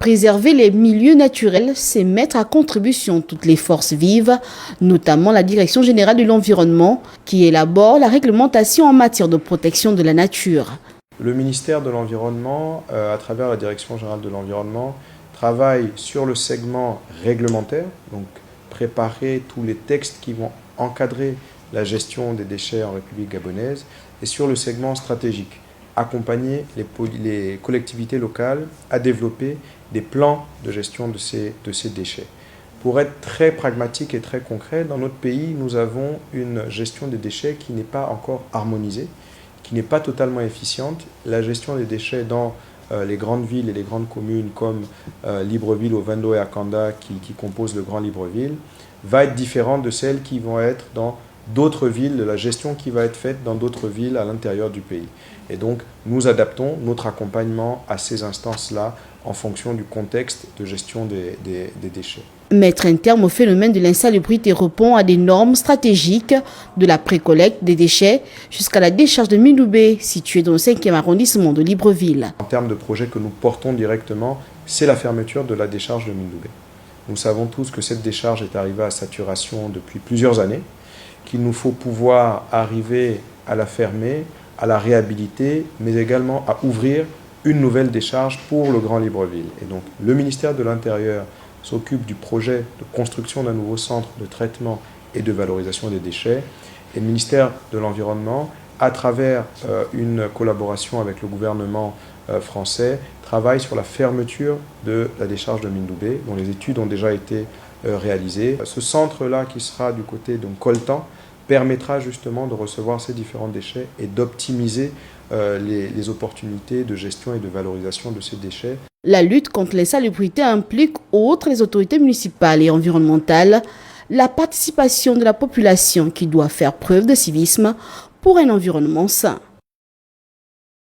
Préserver les milieux naturels, c'est mettre à contribution toutes les forces vives, notamment la Direction générale de l'environnement, qui élabore la réglementation en matière de protection de la nature. Le ministère de l'Environnement, à travers la Direction générale de l'environnement, travaille sur le segment réglementaire, donc préparer tous les textes qui vont encadrer la gestion des déchets en République gabonaise, et sur le segment stratégique, accompagner les collectivités locales à développer des plans de gestion de ces déchets. Pour être très pragmatique et très concret, dans notre pays, nous avons une gestion des déchets qui n'est pas encore harmonisée, qui n'est pas totalement efficiente. La gestion des déchets dans les grandes villes et les grandes communes comme Libreville, Ovendo et Akanda qui composent le Grand Libreville va être différente de celles qui vont être dans d'autres villes, de la gestion qui va être faite dans d'autres villes à l'intérieur du pays. Et donc, nous adaptons notre accompagnement à ces instances-là en fonction du contexte de gestion des déchets. Mettre un terme au phénomène de l'insalubrité répond à des normes stratégiques de la précollecte des déchets jusqu'à la décharge de Mindoubé, située dans le 5e arrondissement de Libreville. En termes de projet que nous portons directement, c'est la fermeture de la décharge de Mindoubé. Nous savons tous que cette décharge est arrivée à saturation depuis plusieurs années, qu'il nous faut pouvoir arriver à la fermer, à la réhabiliter, mais également à ouvrir une nouvelle décharge pour le Grand Libreville. Et donc le ministère de l'Intérieur s'occupe du projet de construction d'un nouveau centre de traitement et de valorisation des déchets. Et le ministère de l'Environnement, à travers une collaboration avec le gouvernement français, travaille sur la fermeture de la décharge de Mindoubé, dont les études ont déjà été réalisées. Ce centre-là, qui sera du côté de Coltan, permettra justement de recevoir ces différents déchets et d'optimiser les opportunités de gestion et de valorisation de ces déchets. La lutte contre l'insalubrité implique, outre les autorités municipales et environnementales, la participation de la population qui doit faire preuve de civisme pour un environnement sain.